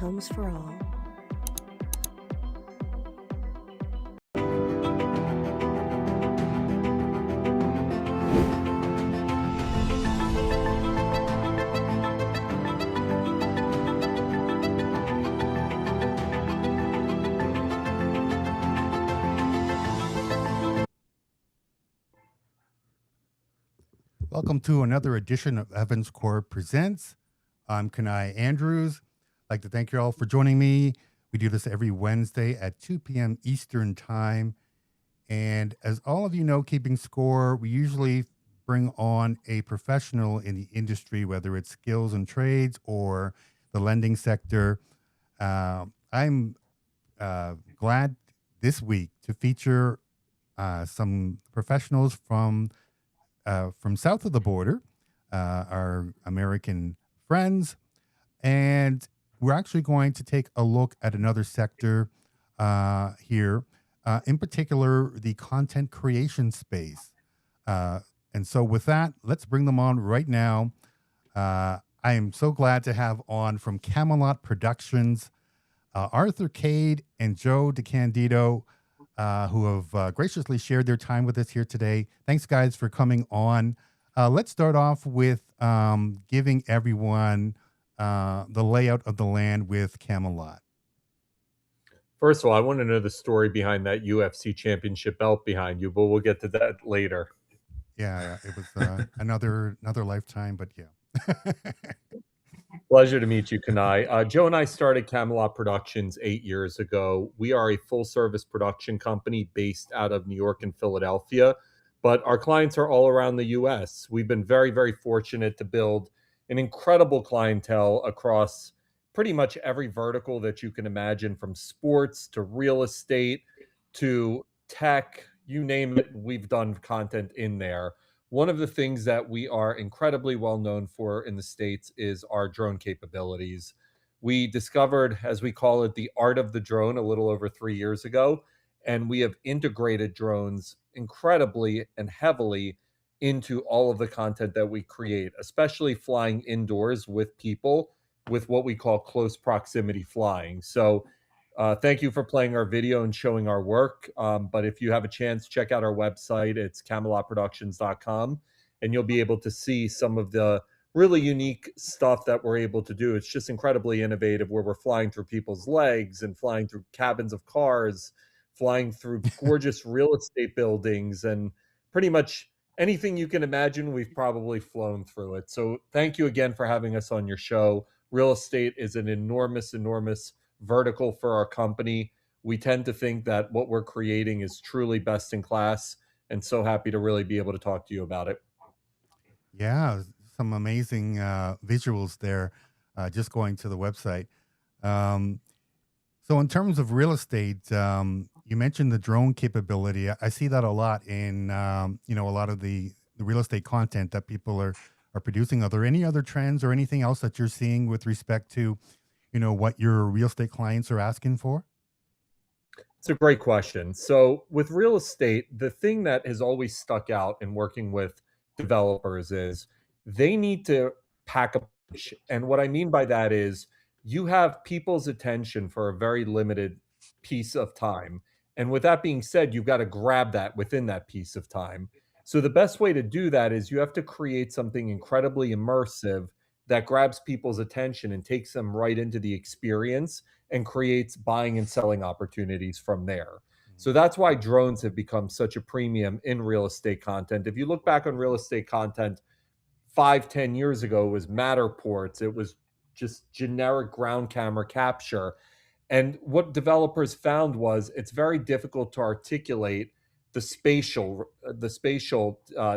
homes for all. Welcome to another edition of AvranceCorp Presents. I'm Kade Andrews. I'd like to thank you all for joining me. We do this every Wednesday at 2 p.m. Eastern Time. And as all of you know, keeping score, we usually bring on a professional in the industry, whether it's skills and trades or the lending sector. I'm glad this week to feature some professionals from south of the border, our American friends, and we're actually going to take a look at another sector here, in particular, the content creation space. And so with that, let's bring them on right now. I am so glad to have on from Kamelot Productions, Arthur Kade and Joe DeCandido, who have graciously shared their time with us here today. Thanks, guys, for coming on. Let's start off with giving everyone the layout of the land with Kamelot. First of all, I want to know the story behind that UFC championship belt behind you, but we'll get to that later. Yeah, it was another lifetime, but yeah. Pleasure to meet you, Kade. Joe and I started Kamelot Productions 8 years ago. We are a full-service production company based out of New York and Philadelphia, but our clients are all around the U.S. We've been very, very fortunate to build an incredible clientele across pretty much every vertical that you can imagine, from sports to real estate to tech, you name it, we've done content in there. One of the things that we are incredibly well known for in the States is our drone capabilities. We discovered, as we call it, the art of the drone a little over 3 years ago, and we have integrated drones incredibly and heavily into all of the content that we create, especially flying indoors with people with what we call close proximity flying. So thank you for playing our video and showing our work. But if you have a chance, check out our website. It's kamelotproductions.com, and you'll be able to see some of the really unique stuff that we're able to do. It's just incredibly innovative, where we're flying through people's legs and flying through cabins of cars, flying through gorgeous real estate buildings, and pretty much anything you can imagine, we've probably flown through it. So thank you again for having us on your show. Real estate is an enormous, enormous vertical for our company. We tend to think that what we're creating is truly best in class, and so happy to really be able to talk to you about it. Yeah, some amazing visuals there, just going to the website. So in terms of real estate, you mentioned the drone capability. I see that a lot in, a lot of the real estate content that people are producing. Are there any other trends or anything else that you're seeing with respect to, what your real estate clients are asking for? It's a great question. So with real estate, the thing that has always stuck out in working with developers is they need to pack a punch. And what I mean by that is you have people's attention for a very limited piece of time. And with that being said, you've got to grab that within that piece of time. So the best way to do that is you have to create something incredibly immersive that grabs people's attention and takes them right into the experience and creates buying and selling opportunities from there. So that's why drones have become such a premium in real estate content. If you look back on real estate content 5, 10 years ago, it was Matterports, it was just generic ground camera capture. And what developers found was it's very difficult to articulate the spatial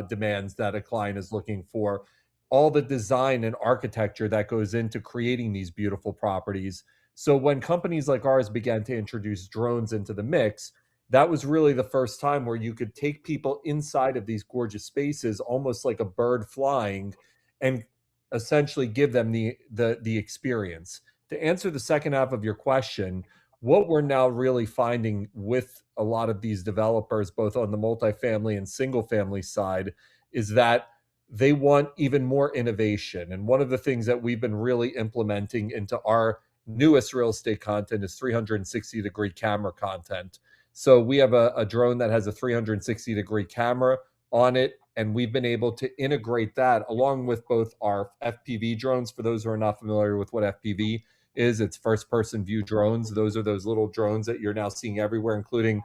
demands that a client is looking for, all the design and architecture that goes into creating these beautiful properties. So when companies like ours began to introduce drones into the mix, that was really the first time where you could take people inside of these gorgeous spaces, almost like a bird flying, and essentially give them the experience. To answer the second half of your question, what we're now really finding with a lot of these developers, both on the multifamily and single family side, is that they want even more innovation. And one of the things that we've been really implementing into our newest real estate content is 360-degree camera content. So we have a drone that has a 360-degree camera on it, and we've been able to integrate that along with both our FPV drones. For those who are not familiar with what FPV is, it's first person view drones. Those are those little drones that you're now seeing everywhere, including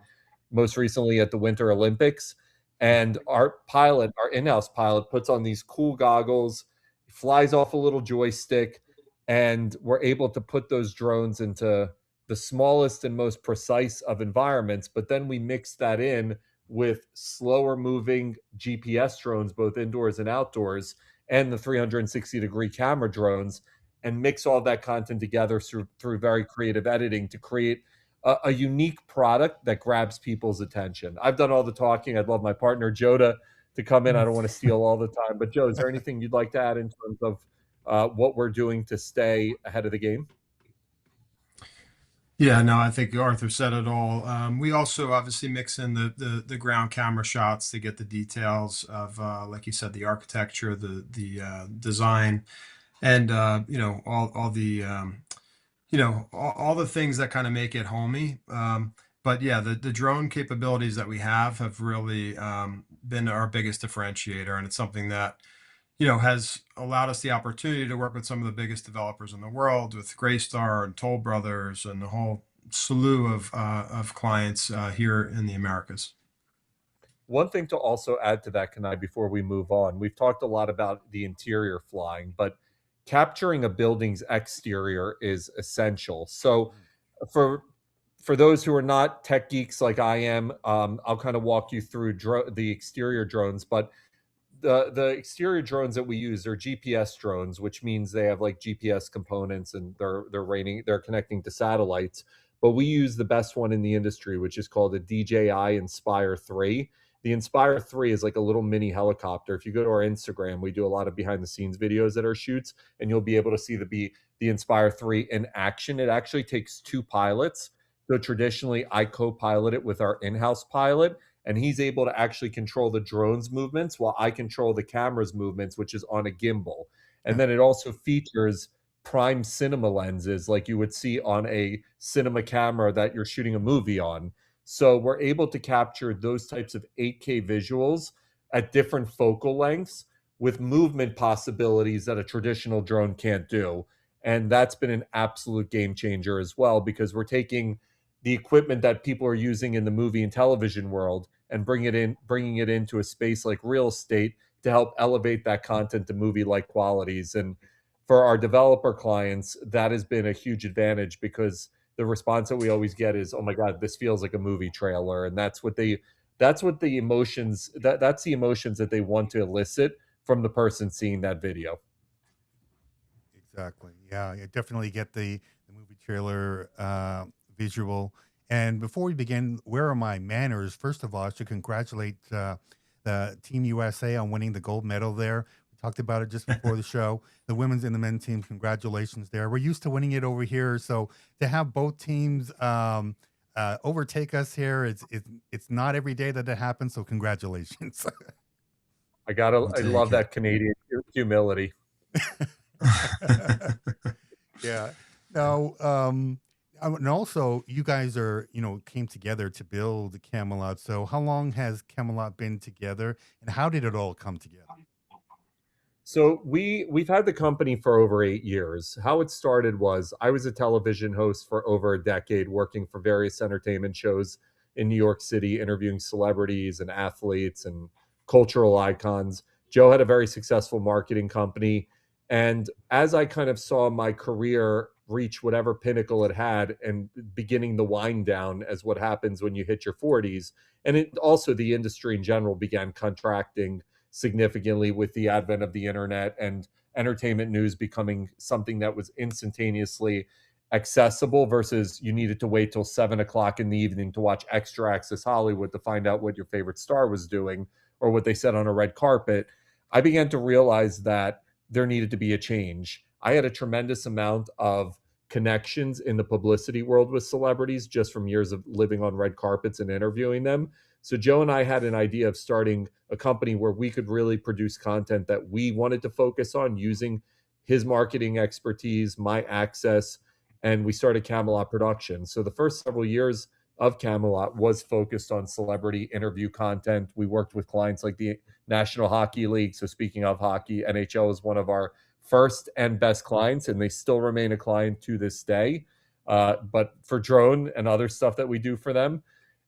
most recently at the Winter Olympics. And our pilot, our in-house pilot, puts on these cool goggles, flies off a little joystick, and we're able to put those drones into the smallest and most precise of environments. But then we mix that in with slower moving GPS drones, both indoors and outdoors, and the 360-degree camera drones, and mix all that content together through very creative editing to create a unique product that grabs people's attention. I've done all the talking. I'd love my partner Joe to come in. I don't want to steal all the time, but Joe, is there anything you'd like to add in terms of what we're doing to stay ahead of the game? Yeah, no, I think Arthur said it all. We also obviously mix in the ground camera shots to get the details of, like you said, the architecture, the design, and all the all the things that kind of make it homey. But yeah, the drone capabilities that we have really been our biggest differentiator, and it's something that has allowed us the opportunity to work with some of the biggest developers in the world, with Graystar and Toll Brothers and the whole slew of clients here in the Americas. One thing to also add to that, Kanai, before we move on, we've talked a lot about the interior flying, but capturing a building's exterior is essential. So for those who are not tech geeks like I am, I'll kind of walk you through the exterior drones, but the exterior drones that we use are GPS drones, which means they have like GPS components and they're connecting to satellites. But we use the best one in the industry, which is called a DJI Inspire 3. The Inspire 3 is like a little mini helicopter. If you go to our Instagram, we do a lot of behind the scenes videos at our shoots, and you'll be able to see the Inspire 3 in action. It actually takes two pilots. So traditionally, I co-pilot it with our in-house pilot, and he's able to actually control the drone's movements while I control the camera's movements, which is on a gimbal. And then it also features prime cinema lenses like you would see on a cinema camera that you're shooting a movie on. So we're able to capture those types of 8K visuals at different focal lengths with movement possibilities that a traditional drone can't do. And that's been an absolute game changer as well, because we're taking the equipment that people are using in the movie and television world and bringing it into a space like real estate to help elevate that content to movie-like qualities. And for our developer clients, that has been a huge advantage, because the response that we always get is, "Oh my God, this feels like a movie trailer," and that's the emotions that they want to elicit from the person seeing that video. Exactly. Yeah, I definitely get the movie trailer visual. And before we begin, where are my manners? First of all, I should congratulate the Team USA on winning the gold medal there. We talked about it just before the show. The women's and the men's teams, congratulations there. We're used to winning it over here, so to have both teams overtake us here, it's not every day that happens. So congratulations. I love that Canadian humility. Yeah. Now, and also you guys came together to build Camelot. So how long has Camelot been together, and how did it all come together? So we've had the company for over 8 years. How it started was I was a television host for over a decade, working for various entertainment shows in New York City, interviewing celebrities and athletes and cultural icons. Joe had a very successful marketing company. And as I kind of saw my career reach whatever pinnacle it had and beginning the wind down, as what happens when you hit your 40s, and it also the industry in general began contracting significantly with the advent of the internet and entertainment news becoming something that was instantaneously accessible versus you needed to wait till 7 o'clock in the evening to watch Extra Access Hollywood to find out what your favorite star was doing or what they said on a red carpet. I began to realize that there needed to be a change. I had a tremendous amount of connections in the publicity world with celebrities just from years of living on red carpets and interviewing them. So Joe and I had an idea of starting a company where we could really produce content that we wanted to focus on using his marketing expertise, my access, and we started Kamelot Productions. So the first several years of Kamelot was focused on celebrity interview content. We worked with clients like the National Hockey League. So speaking of hockey, NHL is one of our first and best clients, and they still remain a client to this day. But for drone and other stuff that we do for them.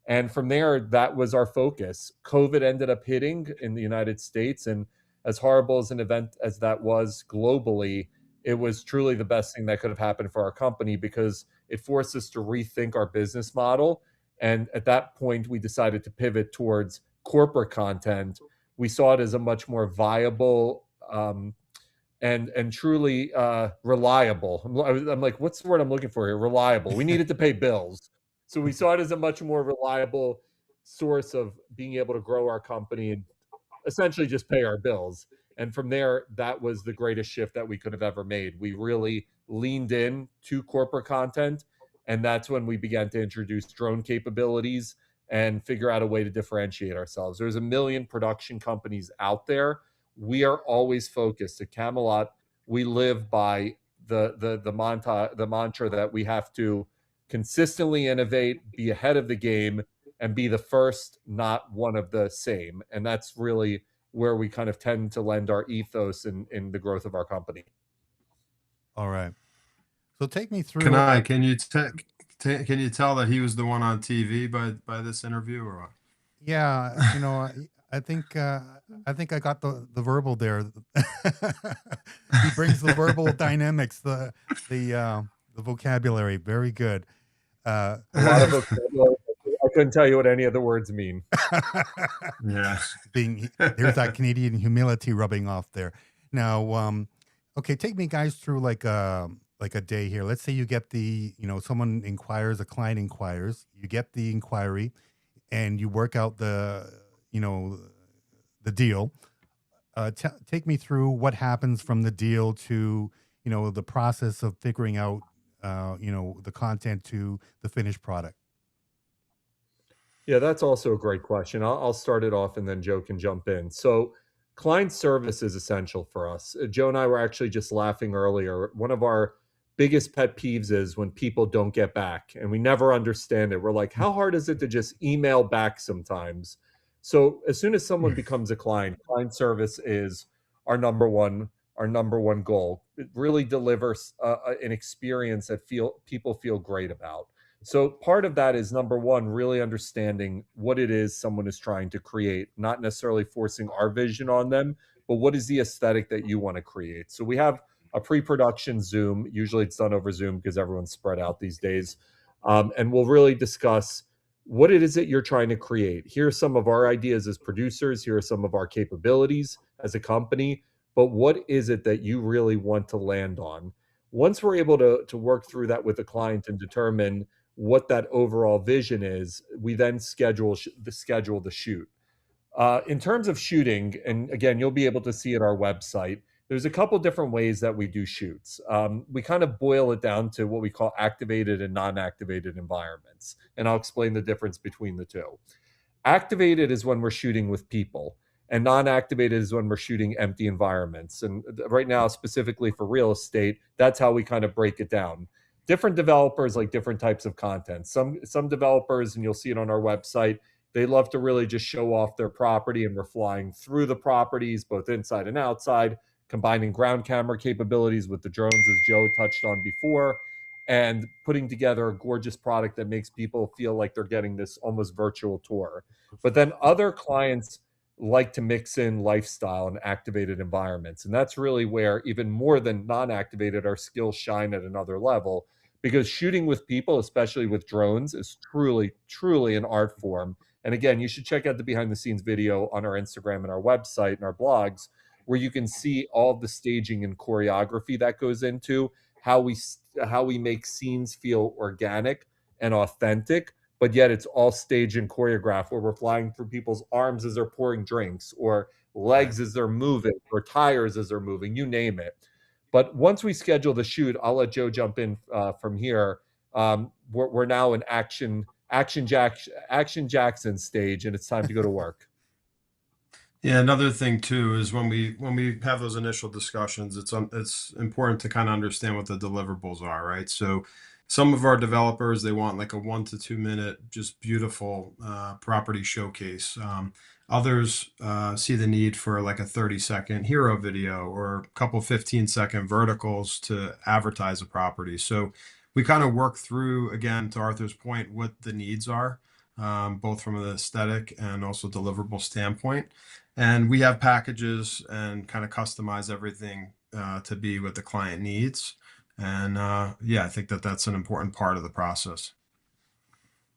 And from there, that was our focus. COVID ended up hitting in the United States. And as horrible as an event as that was globally, it was truly the best thing that could have happened for our company because it forced us to rethink our business model. And at that point, we decided to pivot towards corporate content. We saw it as a much more viable and truly reliable. I'm like, what's the word I'm looking for here? Reliable. We needed to pay bills. So we saw it as a much more reliable source of being able to grow our company and essentially just pay our bills. And from there, that was the greatest shift that we could have ever made. We really leaned in to corporate content. And that's when we began to introduce drone capabilities and figure out a way to differentiate ourselves. There's a million production companies out there. We are always focused at Kamelot. We live by the mantra that we have to consistently innovate, be ahead of the game, and be the first, not one of the same. And that's really where we kind of tend to lend our ethos in the growth of our company. All right. So take me through. Can you tell that he was the one on TV by this interview or what? Yeah, I think I got the verbal there. He brings the verbal dynamics, the vocabulary. Very good. A lot of vocabulary. I couldn't tell you what any of the words mean. Yeah. There's that Canadian humility rubbing off there. Now, okay, take me guys through like a day here. Let's say you get someone inquires, a client inquires, you get the inquiry, and you work out the deal. Take me through what happens from the deal to the process of figuring out the content to the finished product. Yeah, that's also a great question. I'll start it off and then Joe can jump in. So client service is essential for us. Joe and I were actually just laughing earlier. One of our biggest pet peeves is when people don't get back and we never understand it. We're like, how hard is it to just email back sometimes? So as soon as someone becomes a client service is our number one goal. It really delivers an experience that people feel great about. So part of that is number one, really understanding what it is someone is trying to create, not necessarily forcing our vision on them, but what is the aesthetic that you want to create. So we have a pre-production Zoom. Usually it's done over Zoom because everyone's spread out these days. And we'll really discuss what it is that you're trying to create. Here are some of our ideas as producers. Here are some of our capabilities as a company. But what is it that you really want to land on? Once we're able to work through that with the client and determine what that overall vision is, we then schedule the shoot. In terms of shooting, and again, you'll be able to see at our website, there's a couple different ways that we do shoots. We kind of boil it down to what we call activated and non-activated environments. And I'll explain the difference between the two. Activated is when we're shooting with people, and non-activated is when we're shooting empty environments. And right now, specifically for real estate, that's how we kind of break it down. Different developers like different types of content. Some developers, and you'll see it on our website, they love to really just show off their property, and we're flying through the properties, both inside and outside, combining ground camera capabilities with the drones, as Joe touched on before, and putting together a gorgeous product that makes people feel like they're getting this almost virtual tour. But then other clients like to mix in lifestyle and activated environments. And that's really where, even more than non-activated, our skills shine at another level, because shooting with people, especially with drones, is truly, truly an art form. And again, you should check out the behind the scenes video on our Instagram and our website and our blogs, where you can see all the staging and choreography that goes into how we make scenes feel organic and authentic, but yet it's all staged and choreographed, where we're flying through people's arms as they're pouring drinks, or legs as they're moving, or tires as they're moving, you name it. But once we schedule the shoot, I'll let Joe jump in from here. We're now in Action Jackson stage, and it's time to go to work. Yeah, another thing too is when we have those initial discussions, it's important to kind of understand what the deliverables are, right? So some of our developers, they want like a 1 to 2 minute, just beautiful property showcase. Others see the need for like a 30-second hero video or a couple 15-second verticals to advertise a property. So we kind of work through, again, to Arthur's point, what the needs are, both from an aesthetic and also deliverable standpoint. And we have packages and kind of customize everything to be what the client needs. And yeah, I think that that's an important part of the process.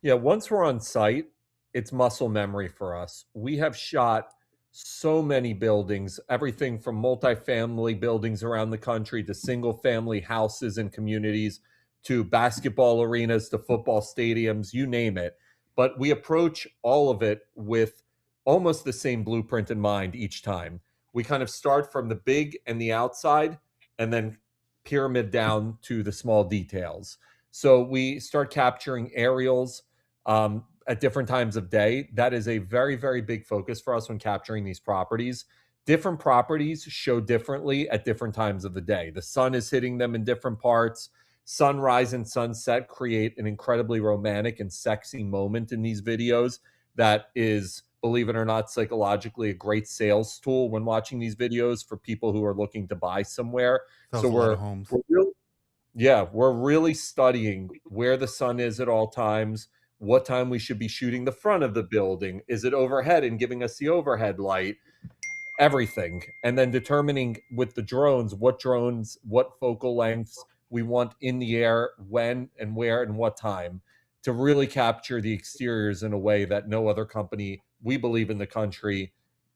Yeah, once we're on site, it's muscle memory for us. We have shot so many buildings, everything from multifamily buildings around the country to single family houses and communities to basketball arenas to football stadiums, you name it. But we approach all of it with almost the same blueprint in mind each time. We kind of start from the big and the outside and then pyramid down to the small details. So we start capturing aerials at different times of day. That is a very, very big focus for us when capturing these properties. Different properties show differently at different times of the day. The sun is hitting them in different parts. Sunrise and sunset create an incredibly romantic and sexy moment in these videos that is, believe it or not, psychologically a great sales tool when watching these videos for people who are looking to buy somewhere. Sells So a lot of homes. we're really yeah, we're really studying where the sun is at all times, what time we should be shooting the front of the building. Is it overhead and giving us the overhead light? Everything. And then determining with the drones, what focal lengths we want in the air, when and where and what time to really capture the exteriors in a way that no other company, we believe in the country,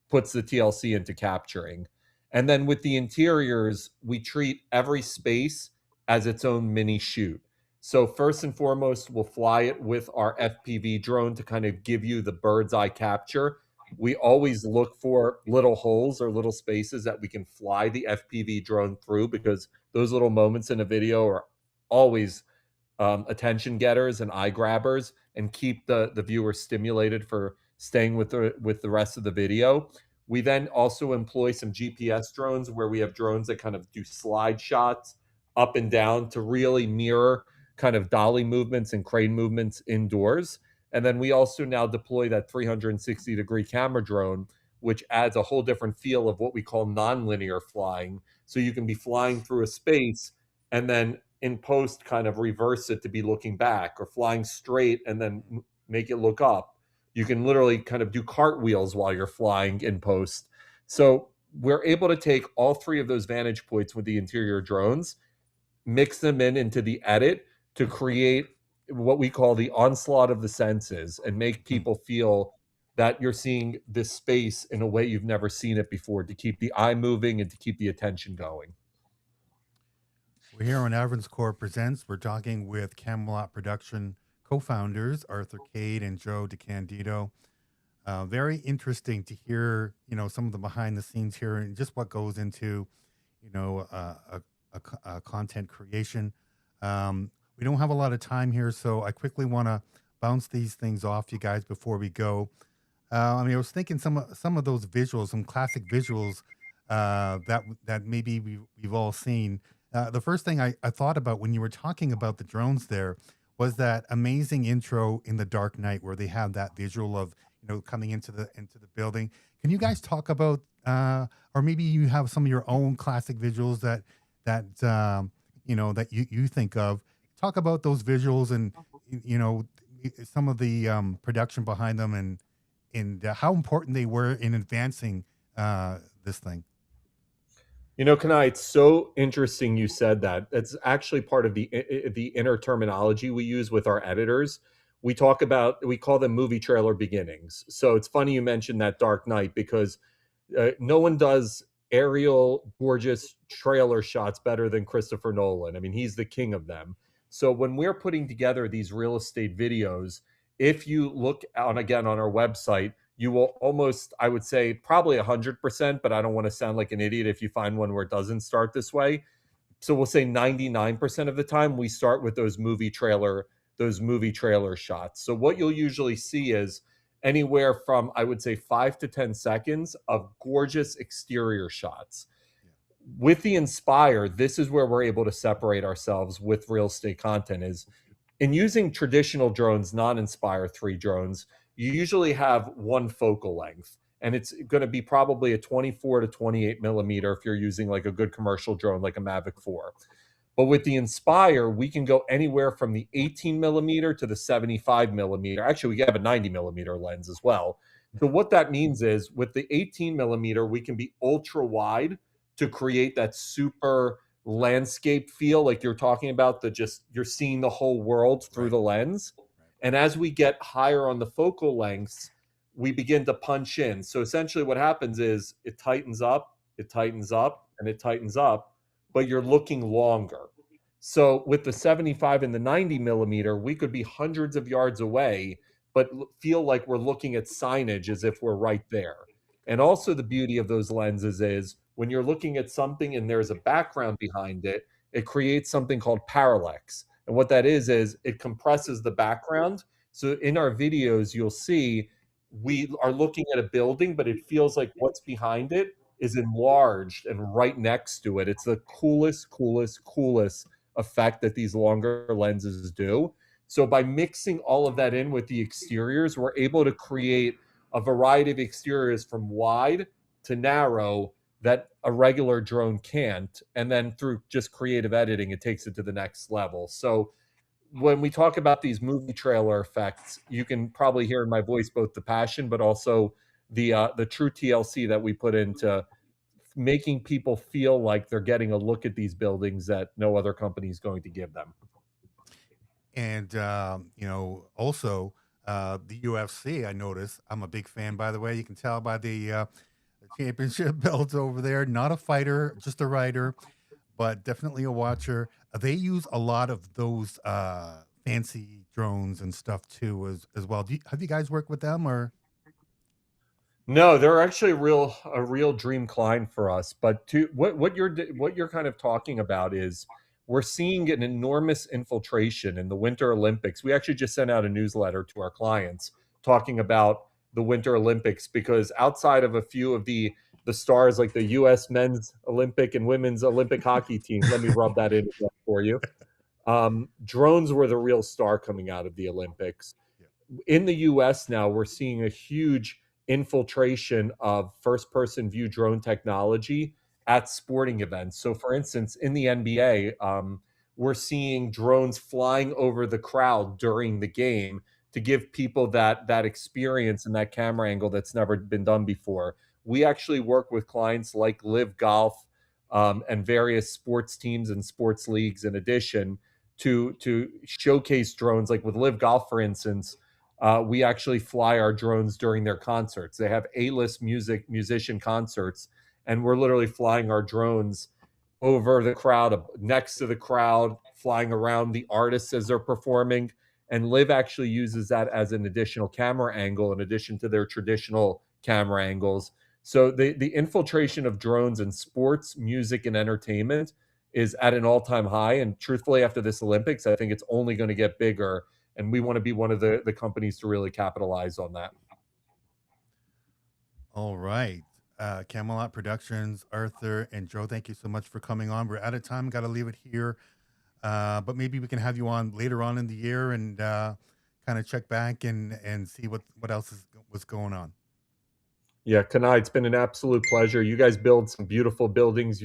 puts the TLC into capturing. And then with the interiors, we treat every space as its own mini shoot. So first and foremost, we'll fly it with our FPV drone to kind of give you the bird's eye capture. We always look for little holes or little spaces that we can fly the FPV drone through because those little moments in a video are always attention getters and eye grabbers and keep the viewer stimulated for staying with the rest of the video. We then also employ some GPS drones where we have drones that kind of do slide shots up and down to really mirror kind of dolly movements and crane movements indoors. And then we also now deploy that 360-degree camera drone, which adds a whole different feel of what we call nonlinear flying. So you can be flying through a space and then in post kind of reverse it to be looking back, or flying straight and then make it look up. You can literally kind of do cartwheels while you're flying in post. So we're able to take all three of those vantage points with the interior drones, mix them into the edit to create what we call the onslaught of the senses and make people feel that you're seeing this space in a way you've never seen it before, to keep the eye moving and to keep the attention going. We're here on AvranceCorp Presents. We're talking with Kamelot Production co-founders Arthur Kade and Joe DeCandido. Very interesting to hear, some of the behind the scenes here and just what goes into, a content creation. We don't have a lot of time here, so I quickly want to bounce these things off you guys before we go. I was thinking some of those visuals, some classic visuals that maybe we've all seen. The first thing I thought about when you were talking about the drones there was that amazing intro in The Dark Knight where they have that visual of coming into the building. Can you guys talk about, or maybe you have some of your own classic visuals that you think of? Talk about those visuals and some of the production behind them and how important they were in advancing this thing. Kanai, it's so interesting you said that. That's actually part of the inner terminology we use with our editors. We call them movie trailer beginnings. So it's funny you mentioned that Dark Knight because no one does aerial, gorgeous trailer shots better than Christopher Nolan. I mean, he's the king of them. So when we're putting together these real estate videos, if you look on our website, you will almost, I would say, probably 100%, but I don't want to sound like an idiot if you find one where it doesn't start this way. So we'll say 99% of the time we start with those movie trailer shots. So what you'll usually see is anywhere from, I would say, 5 to 10 seconds of gorgeous exterior shots. With the Inspire, this is where we're able to separate ourselves with real estate content, is in using traditional drones, non-Inspire 3 drones, you usually have one focal length, and it's going to be probably a 24 to 28 millimeter if you're using like a good commercial drone like a Mavic 4. But with the Inspire, we can go anywhere from the 18 millimeter to the 75 millimeter. Actually, we have a 90 millimeter lens as well. So what that means is with the 18 millimeter, we can be ultra wide to create that super landscape feel like you're talking about, the just you're seeing the whole world through Right. the lens. Right. And as we get higher on the focal lengths, we begin to punch in. So essentially what happens is it tightens up, and it tightens up, but you're looking longer. So with the 75 and the 90 millimeter, we could be hundreds of yards away, but feel like we're looking at signage as if we're right there. And also the beauty of those lenses is when you're looking at something and there's a background behind it, it creates something called parallax. And what that is it compresses the background. So in our videos, you'll see we are looking at a building, but it feels like what's behind it is enlarged and right next to it. It's the coolest effect that these longer lenses do. So by mixing all of that in with the exteriors, we're able to create a variety of exteriors from wide to narrow that a regular drone can't. And then through just creative editing, it takes it to the next level. So when we talk about these movie trailer effects, you can probably hear in my voice both the passion, but also the true TLC that we put into making people feel like they're getting a look at these buildings that no other company is going to give them. And also the UFC. I noticed. I'm a big fan, by the way. You can tell by the championship belts over there. Not a fighter, just a writer, but definitely a watcher. They use a lot of those fancy drones and stuff too, as well. Have you guys worked with them or? No, they're actually a real dream client for us. But to what you're kind of talking about is we're seeing an enormous infiltration in the Winter Olympics. We actually just sent out a newsletter to our clients talking about the Winter Olympics because outside of a few of the stars like the U.S. men's Olympic and women's Olympic hockey teams, let me rub that in again for you. Drones were the real star coming out of the Olympics. In the US now, we're seeing a huge infiltration of first person view drone technology at sporting events. So, for instance, in the NBA, we're seeing drones flying over the crowd during the game to give people that experience and that camera angle that's never been done before. We actually work with clients like Live Golf and various sports teams and sports leagues in addition to showcase drones. Like with Live Golf, for instance, we actually fly our drones during their concerts. They have A-list musician concerts, and we're literally flying our drones over the crowd, next to the crowd, flying around the artists as they're performing. And Live actually uses that as an additional camera angle in addition to their traditional camera angles. So the infiltration of drones in sports, music, and entertainment is at an all-time high. And truthfully, after this Olympics, I think it's only going to get bigger. And we want to be one of the companies to really capitalize on that. All right. Kamelot Productions, Arthur and Joe, thank you so much for coming on. We're out of time. Got to leave it here. But maybe we can have you on later on in the year and kind of check back and see what else what's going on. Yeah, Kanai, it's been an absolute pleasure. You guys build some beautiful buildings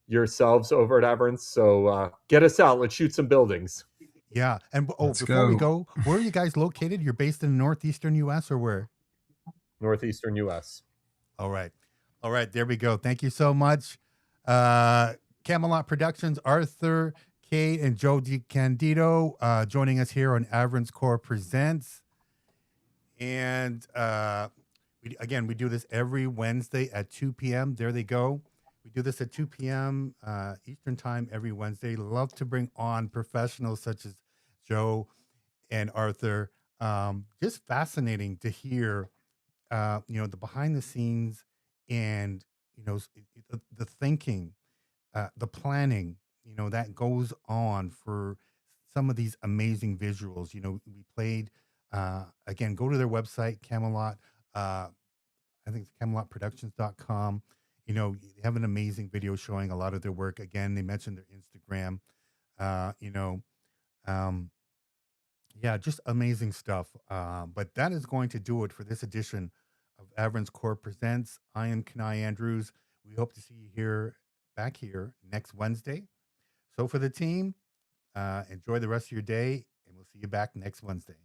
yourselves over at Avrance. So get us out. Let's shoot some buildings. Yeah. And Let's before we go. go, where are you guys located? You're based in the northeastern US or where? Northeastern US. All right. All right. There we go. Thank you so much. Kamelot Productions, Arthur, Kade, and Joe DeCandido joining us here on AvranceCorp Presents. And we do this every Wednesday at 2 p.m. There they go. We do this at 2 p.m. Eastern time every Wednesday. Love to bring on professionals such as Joe and Arthur. Just fascinating to hear the behind the scenes and the thinking, the planning, that goes on for some of these amazing visuals. We played Again, go to their website, Camelot. I think it's CamelotProductions.com. They have an amazing video showing a lot of their work. Again, they mentioned their Instagram. Uh, you know, um, yeah, just amazing stuff. But that is going to do it for this edition of AvranceCorp Presents. I am Kenai Andrews. We hope to see you back here next Wednesday. So for the team, enjoy the rest of your day, and we'll see you back next Wednesday.